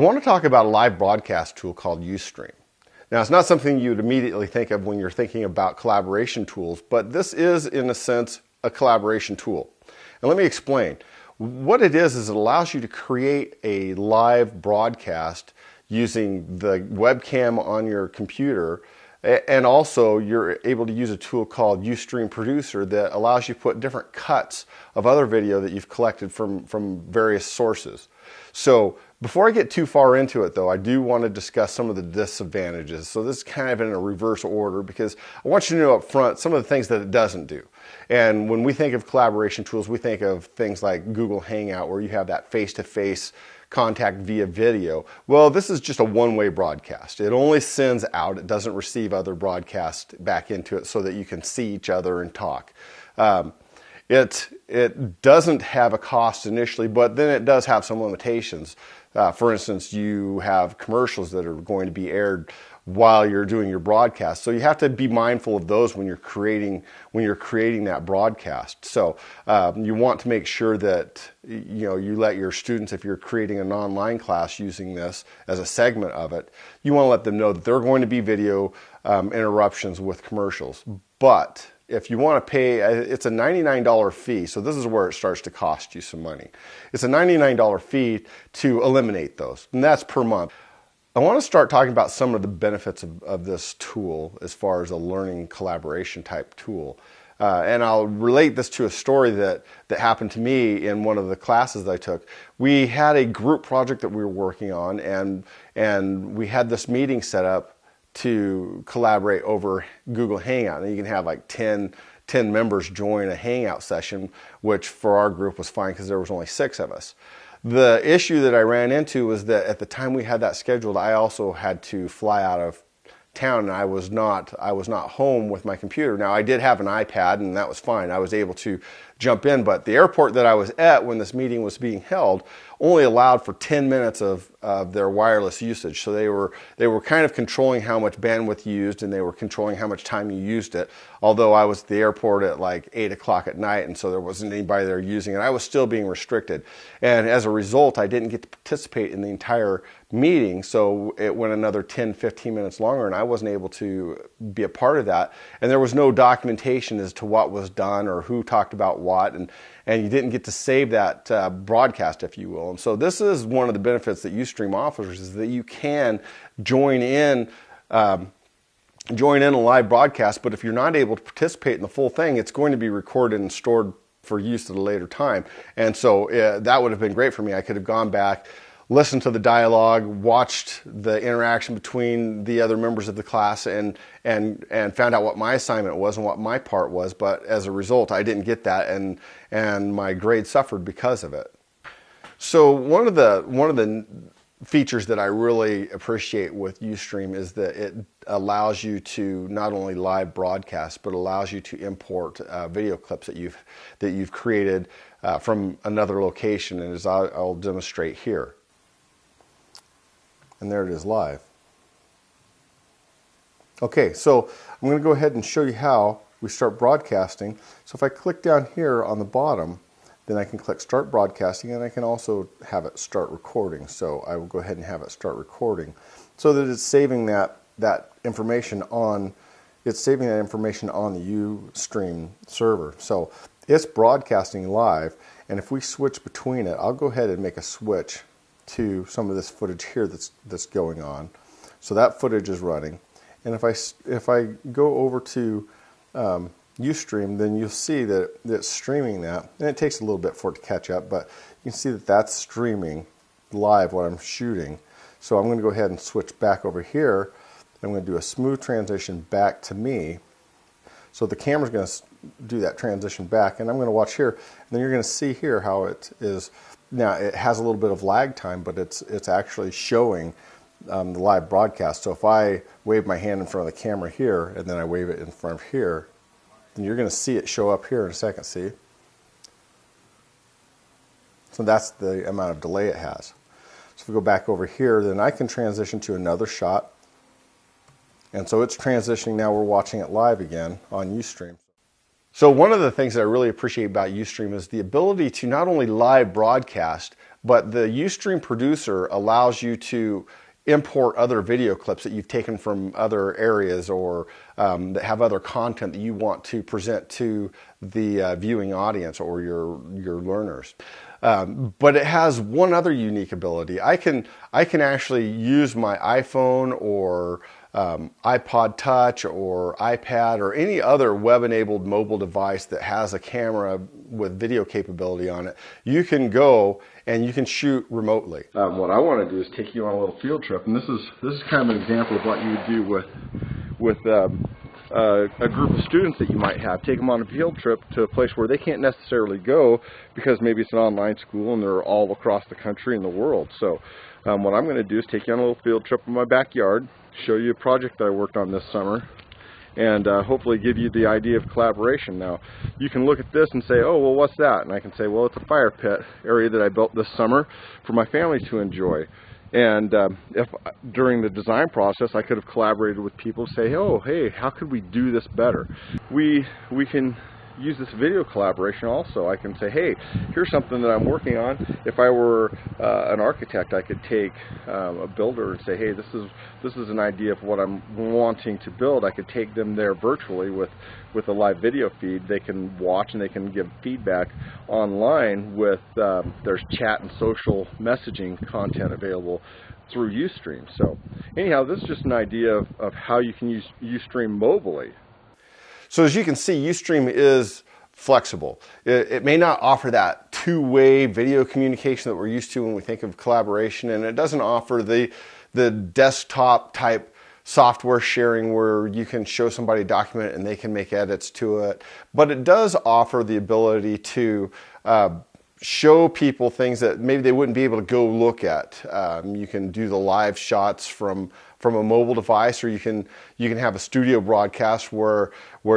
want to talk about a live broadcast tool called UStream. Now, it's not something you'd immediately think of when you're thinking about collaboration tools, but this is, in a sense, a collaboration tool. And let me explain. What it is it allows you to create a live broadcast using the webcam on your computer, and also you're able to use a tool called UStream Producer that allows you to put different cuts of other video that you've collected from various sources. So before I get too far into it though, I do want to discuss some of the disadvantages. So this is kind of in a reverse order because I want you to know up front some of the things that it doesn't do. And when we think of collaboration tools, we think of things like Google Hangout where you have that face-to-face contact via video. Well, this is just a one-way broadcast. It only sends out. It doesn't receive other broadcasts back into it so that you can see each other and talk. It doesn't have a cost initially, but then it does have some limitations. For instance, you have commercials that are going to be aired while you're doing your broadcast. So you have to be mindful of those when you're creating that broadcast. So you want to make sure that you let your students, if you're creating an online class using this as a segment of it, you want to let them know that there are going to be video interruptions with commercials. But if you want to pay, it's a $99 fee, so this is where it starts to cost you some money. It's a $99 fee to eliminate those, and that's per month. I want to start talking about some of the benefits of this tool as far as a learning collaboration type tool. And I'll relate this to a story that happened to me in one of the classes that I took. We had a group project that we were working on, and we had this meeting set up to collaborate over Google Hangout. And you can have like 10 members join a Hangout session, which for our group was fine because there was only 6 of us. The issue that I ran into was that at the time we had that scheduled, I also had to fly out of town, and I was not home with my computer. Now I did have an iPad, and that was fine. I was able to jump in, but the airport that I was at when this meeting was being held only allowed for 10 minutes of their wireless usage. So they were kind of controlling how much bandwidth you used, and they were controlling how much time you used it. Although I was at the airport at like 8 o'clock at night, and so there wasn't anybody there using it, I was still being restricted. And as a result, I didn't get to participate in the entire meeting, so it went another 10-15 minutes longer, and I wasn't able to be a part of that. And there was no documentation as to what was done or who talked about what, and you didn't get to save that broadcast, if you will. And so this is one of the benefits that UStream offers, is that you can join in a live broadcast, but if you're not able to participate in the full thing, it's going to be recorded and stored for use at a later time. And so that would have been great for me. I could have gone back, listened to the dialogue, watched the interaction between the other members of the class, and found out what my assignment was and what my part was. But as a result, I didn't get that, and my grade suffered because of it. So one of the features that I really appreciate with UStream is that it allows you to not only live broadcast, but allows you to import video clips that you've created from another location, and as I'll demonstrate here. And there it is live. Okay, so I'm going to go ahead and show you how we start broadcasting. So if I click down here on the bottom, then I can click Start Broadcasting, and I can also have it start recording. So I will go ahead and have it start recording, so that it's saving that information on the UStream server. So it's broadcasting live, and if we switch between it, I'll go ahead and make a switch to some of this footage here that's going on. So that footage is running, and if I go over to UStream, then you'll see that it's streaming that, and it takes a little bit for it to catch up, but you can see that that's streaming live what I'm shooting. So I'm going to go ahead and switch back over here. I'm going to do a smooth transition back to me. So the camera's going to do that transition back, and I'm going to watch here, and then you're going to see here how it is. Now it has a little bit of lag time, but it's actually showing the live broadcast. So if I wave my hand in front of the camera here, and then I wave it in front of here, then you're going to see it show up here in a second, see? So that's the amount of delay it has. So if we go back over here, then I can transition to another shot. And so it's transitioning now, we're watching it live again on UStream. So one of the things that I really appreciate about UStream is the ability to not only live broadcast, but the UStream producer allows you to import other video clips that you've taken from other areas, or that have other content that you want to present to the viewing audience or your learners. But it has one other unique ability. I can actually use my iPhone or iPod Touch or iPad or any other web-enabled mobile device that has a camera with video capability on it. You can go and you can shoot remotely. What I want to do is take you on a little field trip, and this is kind of an example of what you would do with a group of students that you might have. Take them on a field trip to a place where they can't necessarily go because maybe it's an online school and they're all across the country and the world. So what I'm going to do is take you on a little field trip in my backyard, show you a project that I worked on this summer, and hopefully give you the idea of collaboration. Now, you can look at this and say, oh, well, what's that? And I can say, well, it's a fire pit area that I built this summer for my family to enjoy. And if during the design process I could have collaborated with people to say, oh, hey, how could we do this better? We can use this video collaboration also. I can say, hey, here's something that I'm working on. If I were an architect, I could take a builder and say, hey, this is an idea of what I'm wanting to build. I could take them there virtually with a live video feed. They can watch and they can give feedback online with there's chat and social messaging content available through UStream. So anyhow, this is just an idea of how you can use UStream mobilely. So as you can see, UStream is flexible. It may not offer that two-way video communication that we're used to when we think of collaboration, and it doesn't offer the desktop type software sharing where you can show somebody a document and they can make edits to it. But it does offer the ability to show people things that maybe they wouldn't be able to go look at. You can do the live shots from a mobile device, or you can have a studio broadcast where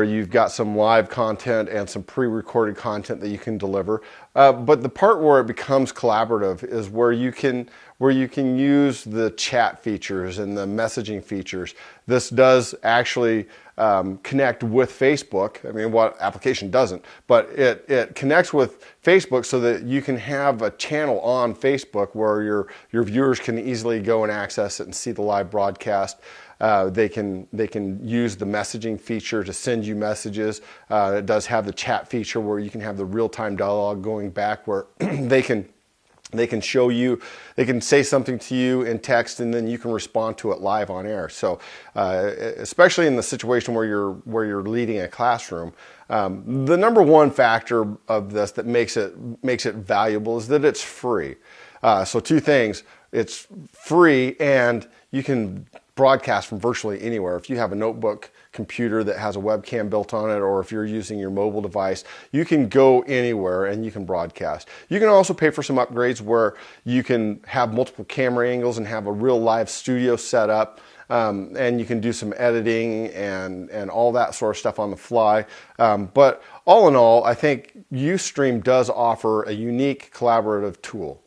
you've got some live content and some pre-recorded content that you can deliver. But the part where it becomes collaborative is where you can use the chat features and the messaging features. This does actually connect with Facebook. I mean, what application doesn't? But it connects with Facebook so that you can have a channel on Facebook where your viewers can easily go and access it and see the live broadcast. They can use the messaging feature to send you messages. It does have the chat feature where you can have the real-time dialogue going back where they can show you, they can say something to you in text and then you can respond to it live on air. So especially in the situation where you're leading a classroom, the number one factor of this that makes it valuable is that it's free. So two things: it's free and you can broadcast from virtually anywhere. If you have a notebook computer that has a webcam built on it, or if you're using your mobile device, you can go anywhere and you can broadcast. You can also pay for some upgrades where you can have multiple camera angles and have a real live studio set up, and you can do some editing and all that sort of stuff on the fly. But all in all, I think UStream does offer a unique collaborative tool.